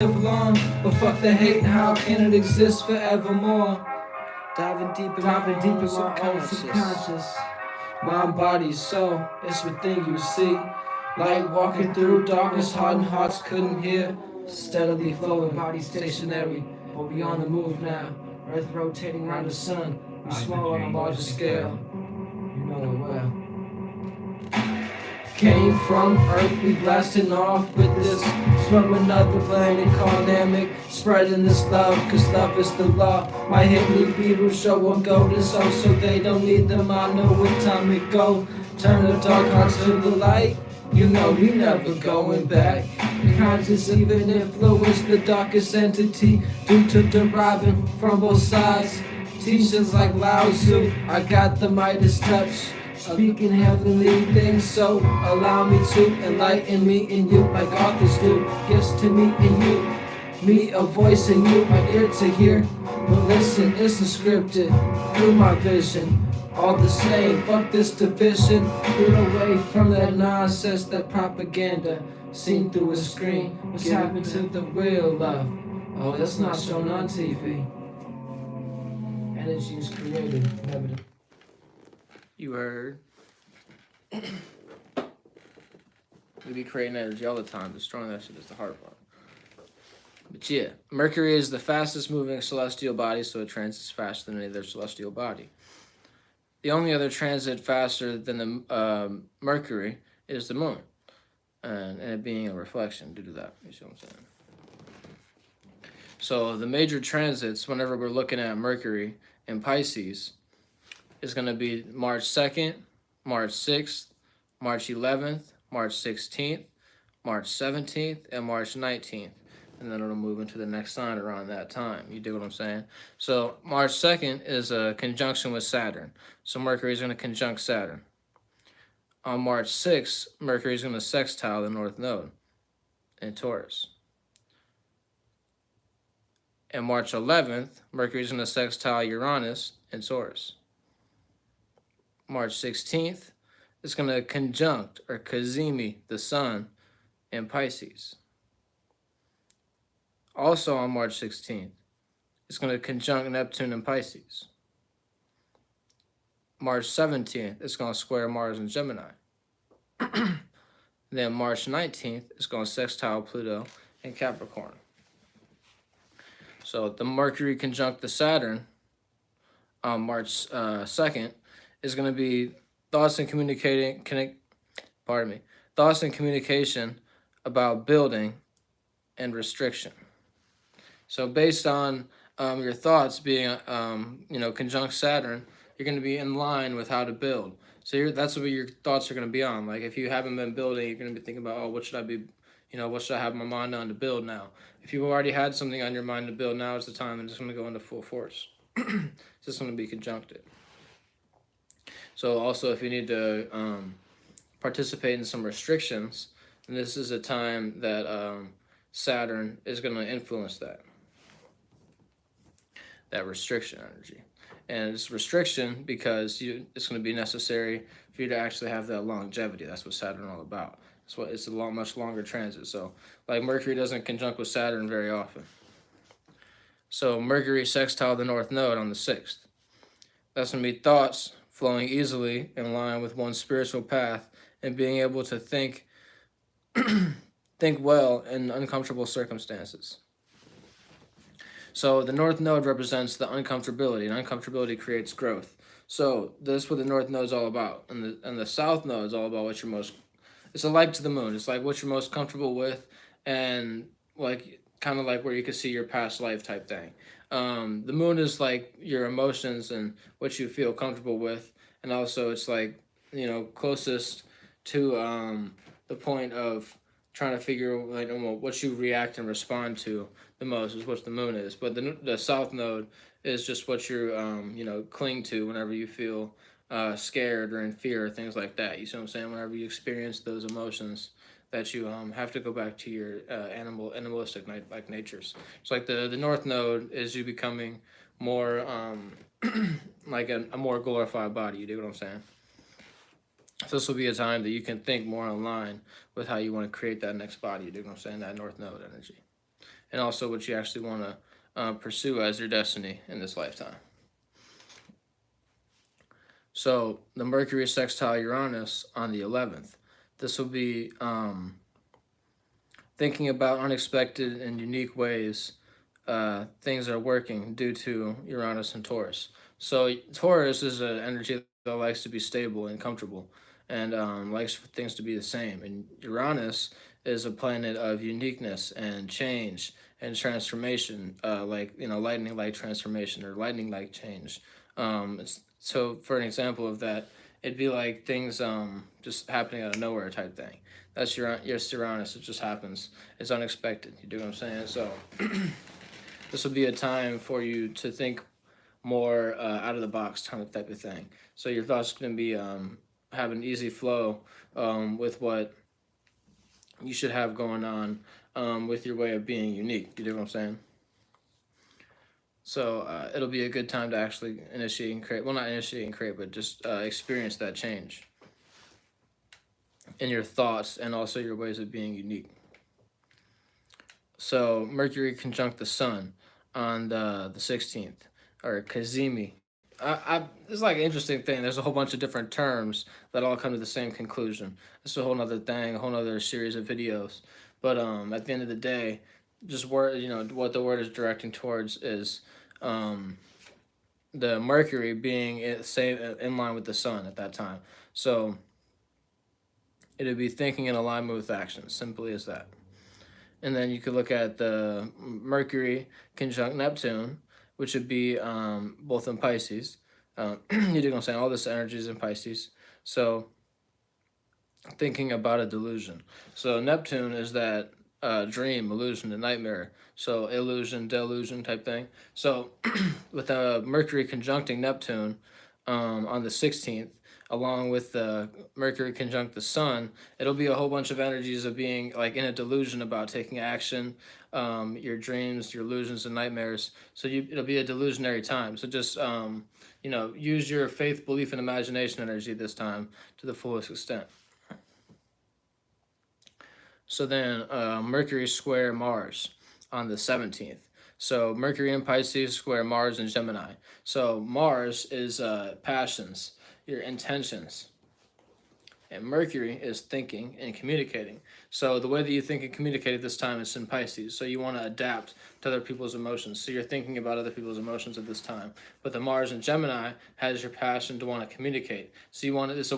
live long, but fuck the hate, how can it exist forevermore? Diving deep in my own subconscious. Mind, body, soul, it's within you, see. Light walking through darkness, hardened hearts couldn't hear. Steadily flowing, body stationary, but we on the move now. Earth rotating around the sun, we small on a larger scale. You know it well. Came from Earth, we blasting off with this. From another planet called Namek, spreading this love, cause love is the law. My hippie Beatles show them golden soul, so they don't need them, I know what time it go. Turn the dark hearts to the light, you know we never going back. Conscious even influence the darkest entity, due to deriving from both sides. Teachings like Lao Tzu, I got the Midas touch. Speaking heavenly things, so allow me to enlighten me and you like authors do. Gifts to me and you, me a voice in you, an ear to hear. But listen, it's scripted through my vision. All the same, fuck this division. Get away from that nonsense, that propaganda seen through a screen. What's happened to the real love? Oh, that's not shown on TV. Energy is created, never. You heard. We be creating energy all the time. Destroying that shit is the hard part. But yeah, Mercury is the fastest moving celestial body, so it transits faster than any other celestial body. The only other transit faster than the Mercury is the moon, and it being a reflection due to that. You see what I'm saying? So the major transits, whenever we're looking at Mercury in Pisces, is going to be March 2nd, March 6th, March 11th, March 16th, March 17th, and March 19th. And then it'll move into the next sign around that time. You dig what I'm saying? So March 2nd is a conjunction with Saturn. So Mercury is going to conjunct Saturn. On March 6th, Mercury is going to sextile the North Node in Taurus. And March 11th, Mercury is going to sextile Uranus in Taurus. March 16th, it's going to conjunct or cazimi the Sun in Pisces. Also on March 16th, it's going to conjunct Neptune in Pisces. March 17th, it's going to square Mars in Gemini. Then March 19th, it's going to sextile Pluto in Capricorn. So the Mercury conjunct the Saturn on March 2nd is going to be thoughts and communication about building and restriction. So based on your thoughts being, conjunct Saturn, you're going to be in line with how to build. So that's what your thoughts are going to be on. Like if you haven't been building, you're going to be thinking about, oh, what should I be, what should I have my mind on to build now? If you've already had something on your mind to build, now is the time, and it's going to go into full force. It's just going to be conjuncted. So also, if you need to participate in some restrictions, then this is a time that Saturn is going to influence that restriction energy. And it's restriction because it's going to be necessary for you to actually have that longevity. That's what Saturn is all about. It's a much longer transit. So, like Mercury doesn't conjunct with Saturn very often. So Mercury sextile the North Node on the 6th. That's going to be thoughts flowing easily in line with one's spiritual path and being able to think well in uncomfortable circumstances. So the North Node represents the uncomfortability, and uncomfortability creates growth. So this is what the North Node is all about. And the South Node is all about what you're most, it's a light to the moon. It's like what you're most comfortable with, and like kind of like where you can see your past life type thing. The moon is like your emotions and what you feel comfortable with, and also it's like, closest to the point of trying to figure like what you react and respond to the most is what the moon is. But the South Node is just what you cling to whenever you feel scared or in fear or things like that. You see what I'm saying? Whenever you experience those emotions that you have to go back to your animalistic like natures. It's like the North Node is you becoming more like a more glorified body. You dig what I'm saying? So this will be a time that you can think more in line with how you want to create that next body. You dig what I'm saying? That North Node energy. and also what you actually want to pursue as your destiny in this lifetime. So the Mercury sextile Uranus on the 11th. This will be thinking about unexpected and unique ways things are working due to Uranus and Taurus. So Taurus is an energy that likes to be stable and comfortable, and likes for things to be the same. And Uranus is a planet of uniqueness and change and transformation, like lightning like transformation or lightning like change. So for an example of that, it'd be like things just happening out of nowhere type thing. That's your Uranus. It just happens. It's unexpected. You do what I'm saying? So this will be a time for you to think more out of the box kind of type of thing. So your thoughts are going to be have an easy flow with what you should have going on with your way of being unique. You do what I'm saying? So it'll be a good time to actually initiate and create. Well, not initiate and create, but just experience that change in your thoughts and also your ways of being unique. So Mercury conjunct the Sun on the 16th, or Kazemi. It's like an interesting thing. There's a whole bunch of different terms that all come to the same conclusion. It's a whole nother thing, a whole nother series of videos. But at the end of the day, just what the word is directing towards is the Mercury being in line with the Sun at that time. So it'd be thinking in alignment with action, simply as that. And then you could look at the Mercury conjunct Neptune, which would be both in Pisces. You dig what I'm saying? All this energy is in Pisces. So thinking about a delusion. So Neptune is that dream, illusion, the nightmare. So illusion, delusion type thing. So with Mercury conjuncting Neptune on the 16th, along with the Mercury conjunct the Sun, it'll be a whole bunch of energies of being like in a delusion about taking action, your dreams, your illusions, and nightmares. So it'll be a delusionary time. So just use your faith, belief, and imagination energy this time to the fullest extent. So then Mercury square Mars on the 17th. So Mercury in Pisces square Mars in Gemini. So Mars is passions, your intentions. And Mercury is thinking and communicating. So the way that you think and communicate at this time is in Pisces. So you want to adapt to other people's emotions. So you're thinking about other people's emotions at this time. But the Mars in Gemini has your passion to want to communicate. So you want it's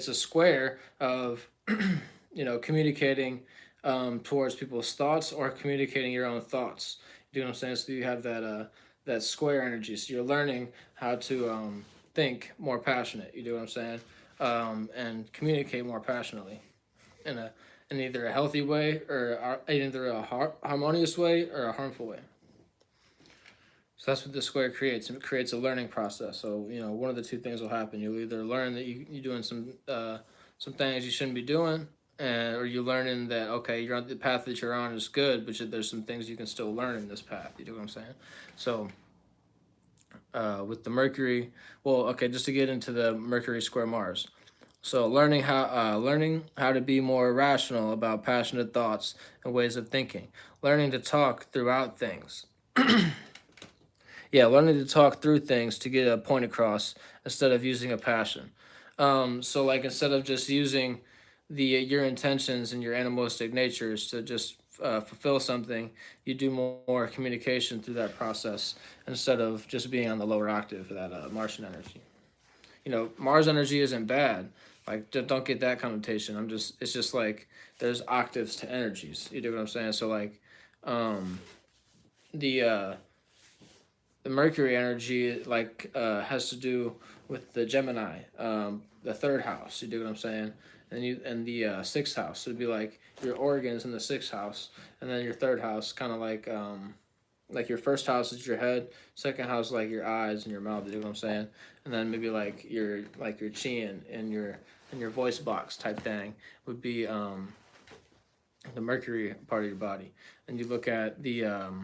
a square of communicating towards people's thoughts or communicating your own thoughts. You know what I'm saying? So you have that square energy. So you're learning how to think more passionate. You do what I'm saying? And communicate more passionately in either a healthy way or either a harmonious way or a harmful way. So that's what the square creates. It creates a learning process. So one of the two things will happen. You'll either learn that you're doing some things you shouldn't be doing, or you're learning that okay, you're on the path that you're on is good, but there's some things you can still learn in this path. You know what I'm saying? So with the Mercury, just to get into the Mercury square Mars. So learning how to be more rational about passionate thoughts and ways of thinking. Learning to talk throughout things. Yeah, learning to talk through things to get a point across instead of using a passion. So like instead of just using your intentions and your animalistic natures to just fulfill something, you do more communication through that process instead of just being on the lower octave for that Martian energy. Mars energy isn't bad. Like, don't get that connotation. It's just like there's octaves to energies. You know what I'm saying? So like, the Mercury energy has to do with the Gemini, the third house. You do what I'm saying? And the sixth house. So it'd be like your organs in the sixth house, and then your third house, kind of like your first house is your head, second house like your eyes and your mouth. You know what I'm saying? And then maybe like your chin and your voice box type thing would be the Mercury part of your body. And you look at the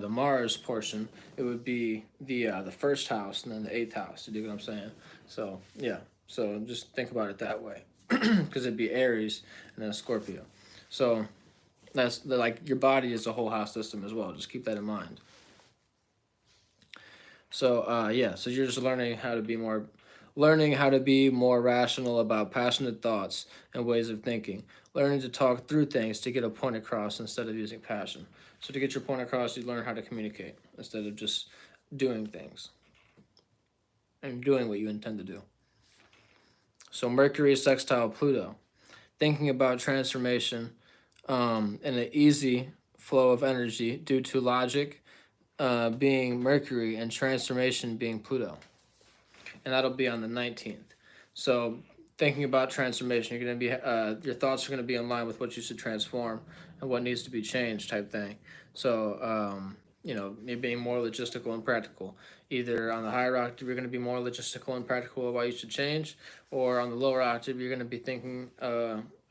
Mars portion, it would be the first house and then the eighth house. You do what I'm saying? So yeah. So just think about it that way, because it'd be Aries and then Scorpio. So That's like your body is a whole house system as well. Just keep that in mind. So yeah, so you're just learning how to be more rational about passionate thoughts and ways of thinking. Learning to talk through things to get a point across instead of using passion. So to get your point across, you learn how to communicate instead of just doing things and doing what you intend to do. So Mercury is sextile Pluto. Thinking about transformation in an easy flow of energy due to logic being Mercury and transformation being Pluto. And that'll be on the 19th. So thinking about transformation, you're going to be your thoughts are going to be in line with what you should transform and what needs to be changed type thing. So you're being more logistical and practical. Either on the higher octave, you're going to be more logistical and practical of what you should change, or on the lower octave, you're going to be thinking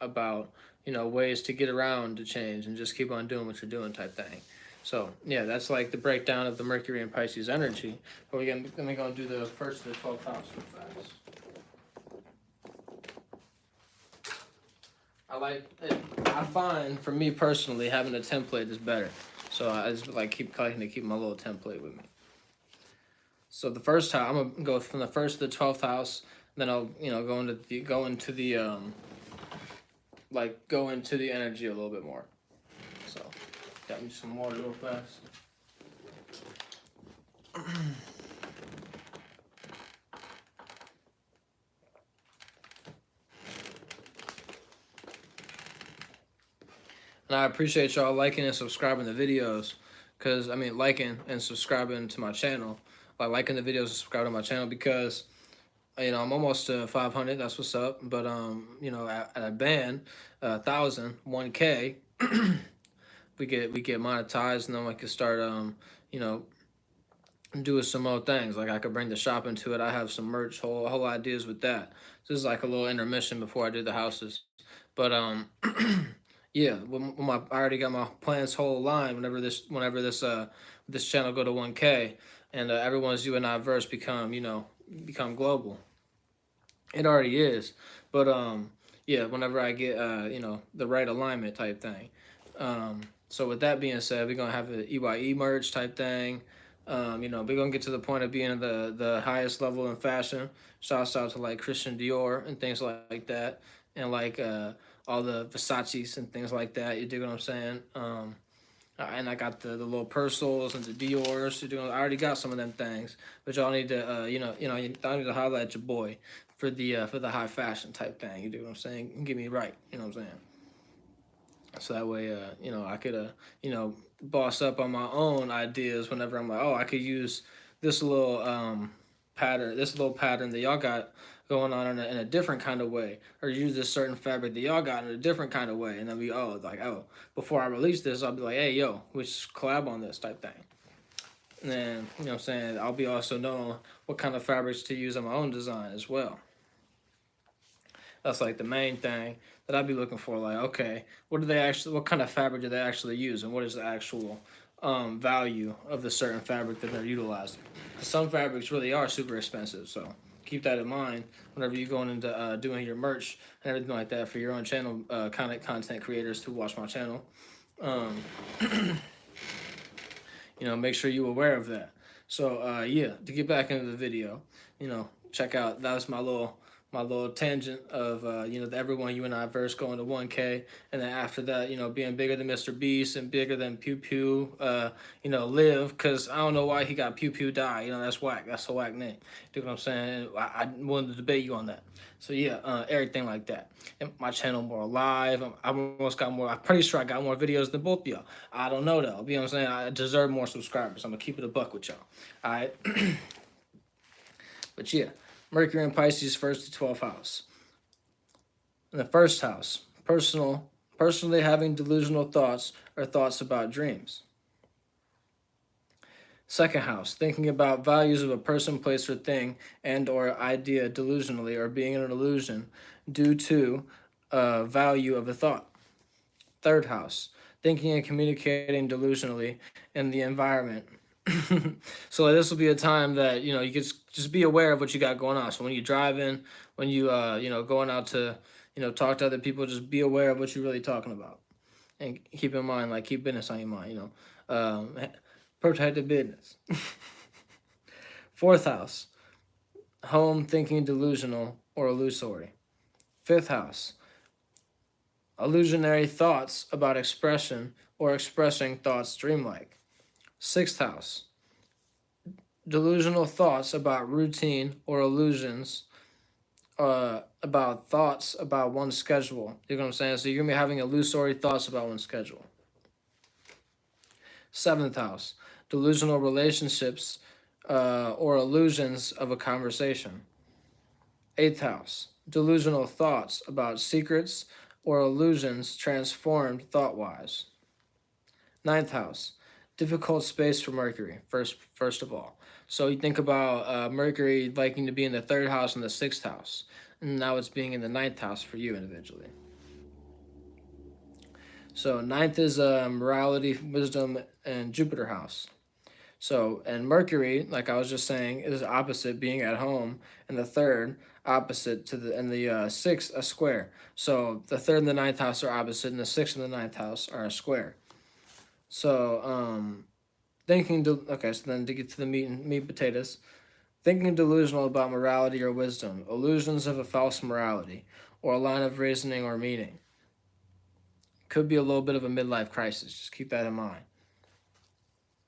about ways to get around to change and just keep on doing what you're doing type thing. So yeah, that's like the breakdown of the Mercury and Pisces energy. But we're gonna go and do the first of the 12th house real fast. I find for me personally having a template is better. So I just like keep collecting to keep my little template with me. So the first house, I'm gonna go from the first to the 12th house. Then I'll go into the energy a little bit more. So got me some water real fast. And I appreciate y'all liking and subscribing the videos, because liking and subscribing to my channel, like liking the videos and subscribing to my channel, because I'm almost to 500. That's what's up. But at a band, 1,000, 1K, we get monetized, and then we can start doing some more things. Like I could bring the shop into it. I have some merch, whole ideas with that. So this is like a little intermission before I do the houses. But yeah, I already got my plans whole line. Whenever this channel go to 1K, and everyone's you and I verse become global. It already is, but yeah, whenever I get the right alignment type thing. So with that being said, we're gonna have an EYE merch type thing. We're gonna get to the point of being the highest level in fashion. Shouts out to like Christian Dior and things like that, and like all the Versace's and things like that. You dig what I'm saying? And I got the little Persils and the Dior's. I already got some of them things, but y'all need to y'all need to highlight at your boy for the high fashion type thing. You do what I'm saying? Get me right. You know what I'm saying? So that way, I could boss up on my own ideas whenever I'm like, oh, I could use this little pattern that y'all got going on in a different kind of way, or use this certain fabric that y'all got in a different kind of way, and then before I release this, I'll be like, hey, yo, we should collab on this type thing. And then, you know what I'm saying, I'll be also knowing what kind of fabrics to use on my own design as well. That's like the main thing that I'd be looking for. Like, okay, what kind of fabric do they actually use, and what is the actual value of the certain fabric that they're utilizing? Because some fabrics really are super expensive, so keep that in mind whenever you're going into doing your merch and everything like that for your own channel, content creators who watch my channel. Make sure you're aware of that. So yeah, to get back into the video, check out, that was my little tangent of everyone you and I verse going to 1K, and then after that, being bigger than Mr. Beast and bigger than Pew Pew, Live, because I don't know why he got Pew Pew die. That's whack. That's a whack name. Do what I'm saying? I wanted to debate you on that. So yeah, everything like that. And my channel more alive. I'm pretty sure I got more videos than both of y'all. I don't know though. You know what I'm saying? I deserve more subscribers. I'm gonna keep it a buck with y'all. All right. But yeah. Mercury in Pisces, 1st to 12th house. In the first house, personally having delusional thoughts or thoughts about dreams. Second house, thinking about values of a person, place, or thing and or idea delusionally or being an illusion due to value of a thought. Third house, thinking and communicating delusionally in the environment. So this will be a time that you could just be aware of what you got going on. So when you're driving, when you going out to talk to other people, just be aware of what you're really talking about. And keep in mind, like, keep business on your mind, protect the business. Fourth house, home, thinking, delusional, or illusory. Fifth house, illusionary thoughts about expression or expressing thoughts dreamlike. Sixth house, delusional thoughts about routine or illusions, about thoughts about one's schedule. You know what I'm saying? So you're going to be having illusory thoughts about one's schedule. Seventh house, delusional relationships or illusions of a conversation. Eighth house, delusional thoughts about secrets or illusions transformed thought-wise. Ninth house, difficult space for Mercury, first of all. So you think about Mercury liking to be in the third house and the sixth house, and now it's being in the ninth house for you individually. So ninth is morality, wisdom, and Jupiter house. So, and Mercury, like I was just saying, is opposite being at home, and the third opposite to the, and the sixth a square. So the third and the ninth house are opposite, and the sixth and the ninth house are a square. So, okay, so then to get to the meat and potatoes, thinking delusional about morality or wisdom, illusions of a false morality, or a line of reasoning or meaning. Could be a little bit of a midlife crisis, just keep that in mind.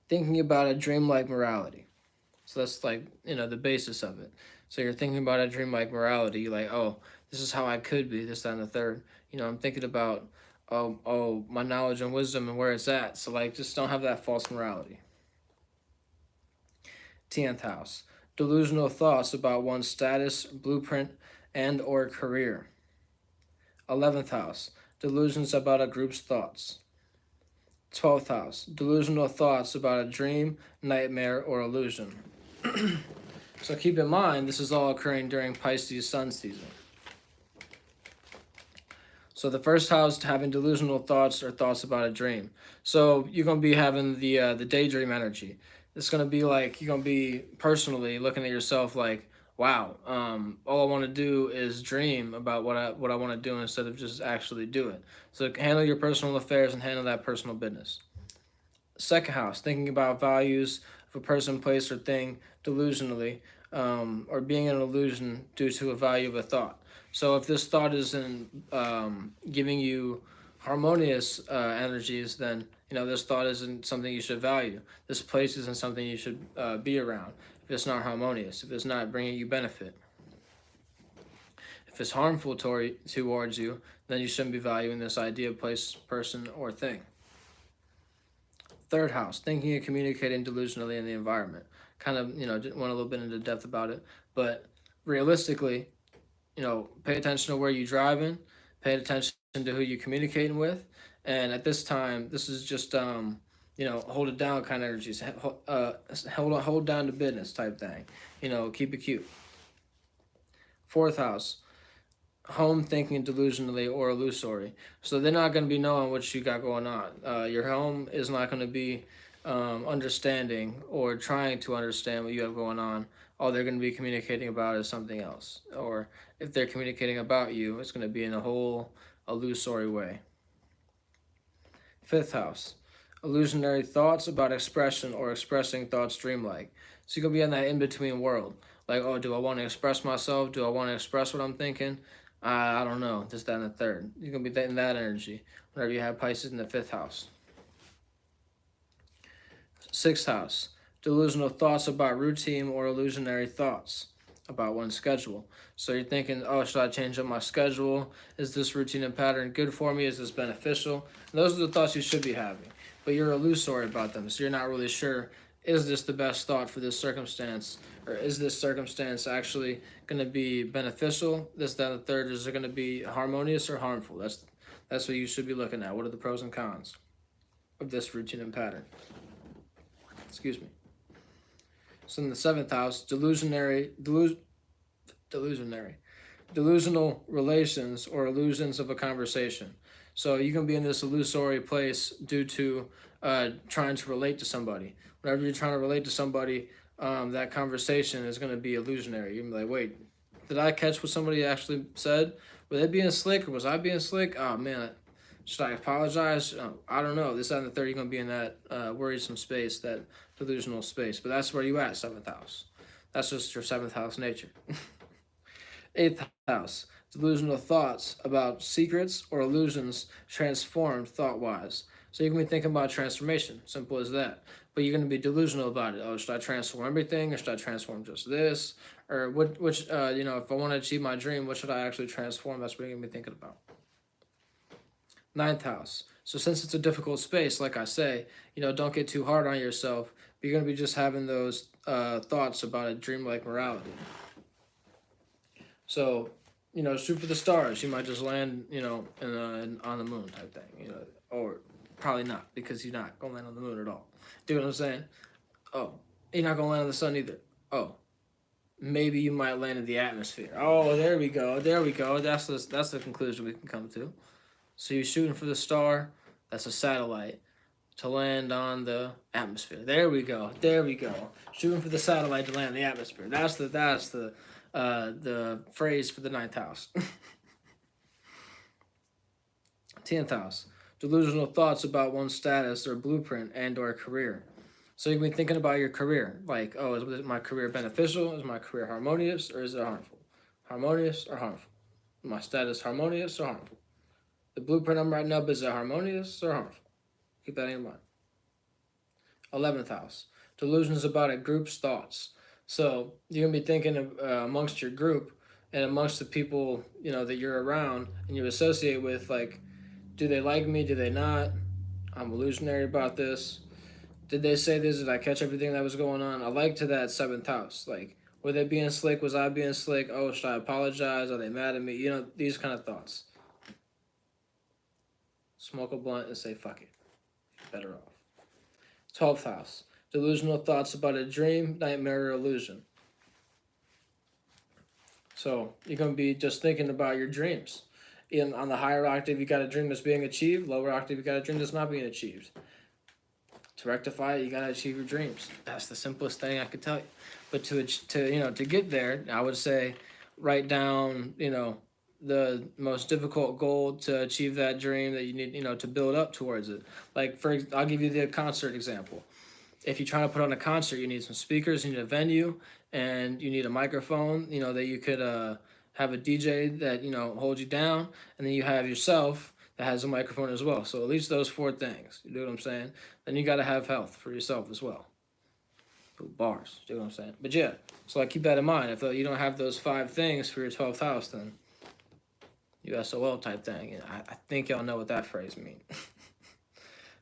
Thinking about a dreamlike morality. So that's like, the basis of it. So you're thinking about a dreamlike morality, you're like, oh, this is how I could be, this, that, and the third. I'm thinking about, oh, my knowledge and wisdom and where it's at. So, like, just don't have that false morality. 10th house, delusional thoughts about one's status, blueprint, and or career. 11th house, delusions about a group's thoughts. 12th house, delusional thoughts about a dream, nightmare, or illusion. So keep in mind, this is all occurring during Pisces sun season. So the first house, having delusional thoughts or thoughts about a dream. So you're going to be having the daydream energy. It's going to be like, you're going to be personally looking at yourself like, wow, all I want to do is dream about what I want to do instead of just actually do it. So handle your personal affairs and handle that personal business. Second house, thinking about values of a person, place, or thing delusionally, or being an illusion due to a value of a thought. So if this thought isn't giving you harmonious energies, then this thought isn't something you should value. This place isn't something you should be around if it's not harmonious, if it's not bringing you benefit. If it's harmful towards you, then you shouldn't be valuing this idea, place, person, or thing. Third house, thinking and communicating delusionally in the environment. Kind of, went a little bit into depth about it, but realistically, pay attention to where you're driving, pay attention to who you're communicating with, and at this time, this is just, hold it down kind of energies, hold down to business type thing, keep it cute. Fourth house, home, thinking delusionally or illusory. So they're not going to be knowing what you got going on. Your home is not going to be understanding or trying to understand what you have going on. All they're going to be communicating about is something else. Or if they're communicating about you, it's going to be in a whole illusory way. Fifth house, illusionary thoughts about expression or expressing thoughts dreamlike. So you're going to be in that in-between world. Like, oh, do I want to express myself? Do I want to express what I'm thinking? I don't know, this, that, and the third. You're going to be in that energy whenever you have Pisces in the fifth house. Sixth house, delusional thoughts about routine or illusionary thoughts about one's schedule. So you're thinking, oh, should I change up my schedule? Is this routine and pattern good for me? Is this beneficial? And those are the thoughts you should be having. But you're illusory about them, so you're not really sure, is this the best thought for this circumstance? Or is this circumstance actually going to be beneficial? This, that, and the third, is it going to be harmonious or harmful? That's what you should be looking at. What are the pros and cons of this routine and pattern? Excuse me. So in the seventh house, delusional relations or illusions of a conversation. So you can be in this illusory place due to trying to relate to somebody. Whenever you're trying to relate to somebody, that conversation is going to be illusionary. You're going to be like, wait, did I catch what somebody actually said? Were they being slick or was I being slick? Oh, man, Should I apologize? I don't know. This, that, and the third, you're going to be in that worrisome space, that delusional space. But that's where you at, 7th house. That's just your 7th house nature. 8th house, delusional thoughts about secrets or illusions transformed thought-wise. So you can be thinking about transformation, simple as that. But you're going to be delusional about it. Oh, should I transform everything, or should I transform just this? Or which if I want to achieve my dream, what should I actually transform? That's what you're going to be thinking about. 9th house. So since it's a difficult space, like I say, don't get too hard on yourself. But you're going to be just having those thoughts about a dreamlike morality. So, shoot for the stars. You might just land, on the moon type thing, or probably not, because you're not going to land on the moon at all. Do you know what I'm saying? Oh, you're not going to land on the sun either. Oh, maybe you might land in the atmosphere. Oh, there we go. There we go. That's the conclusion we can come to. So you're shooting for the star. That's a satellite to land on the atmosphere. There we go. There we go. Shooting for the satellite to land in the atmosphere. That's the phrase for the 9th house. 10th house, delusional thoughts about one's status or blueprint and or career. So you can be thinking about your career, like, oh, is my career beneficial? Is my career harmonious, or is it harmful? Harmonious or harmful? My status harmonious or harmful? The blueprint I'm writing up, is it harmonious or harmful? Keep that in mind. 11th house, delusions about a group's thoughts. So you're gonna be thinking amongst your group and amongst the people that you're around and you associate with, like, do they like me? Do they not? I'm illusionary about this. Did they say this? Did I catch everything that was going on? I like to that 7th house. Like, were they being slick? Was I being slick? Oh, should I apologize? Are they mad at me? These kind of thoughts. Smoke a blunt and say, fuck it. Better off. 12th house, delusional thoughts about a dream, nightmare, or illusion. So you're going to be just thinking about your dreams. On the higher octave, you got a dream that's being achieved. Lower octave, you got a dream that's not being achieved. To rectify it, you got to achieve your dreams. That's the simplest thing I could tell you. But to get there, I would say write down, the most difficult goal to achieve that dream that you need, to build up towards it. Like, I'll give you the concert example. If you're trying to put on a concert, you need some speakers, you need a venue, and you need a microphone, that you could have a DJ that, holds you down, and then you have yourself that has a microphone as well. So at least those 4 things. You know what I'm saying? Then you got to have health for yourself as well. Bars. You know what I'm saying? But yeah, so keep that in mind. If you don't have those 5 things for your 12th house, then you SOL type thing. I think y'all know what that phrase means.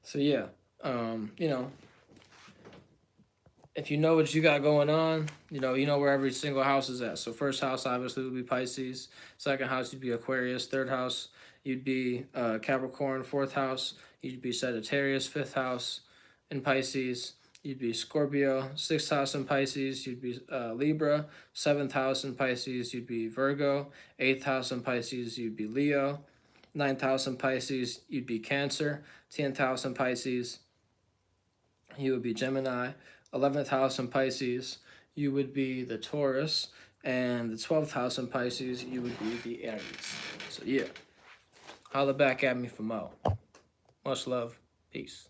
So yeah, if you know what you got going on, you know where every single house is at. So first house obviously would be Pisces. Second house, you'd be Aquarius. Third house, you'd be Capricorn. Fourth house, you'd be Sagittarius. Fifth house in Pisces, you'd be Scorpio. Sixth house in Pisces, you'd be Libra. Seventh house in Pisces, you'd be Virgo. Eighth house in Pisces, you'd be Leo. Ninth house in Pisces, you'd be Cancer. 10th house in Pisces, you would be Gemini. 11th house in Pisces, you would be the Taurus. And the 12th house in Pisces, you would be the Aries. So yeah, holla back at me for more. Much love. Peace.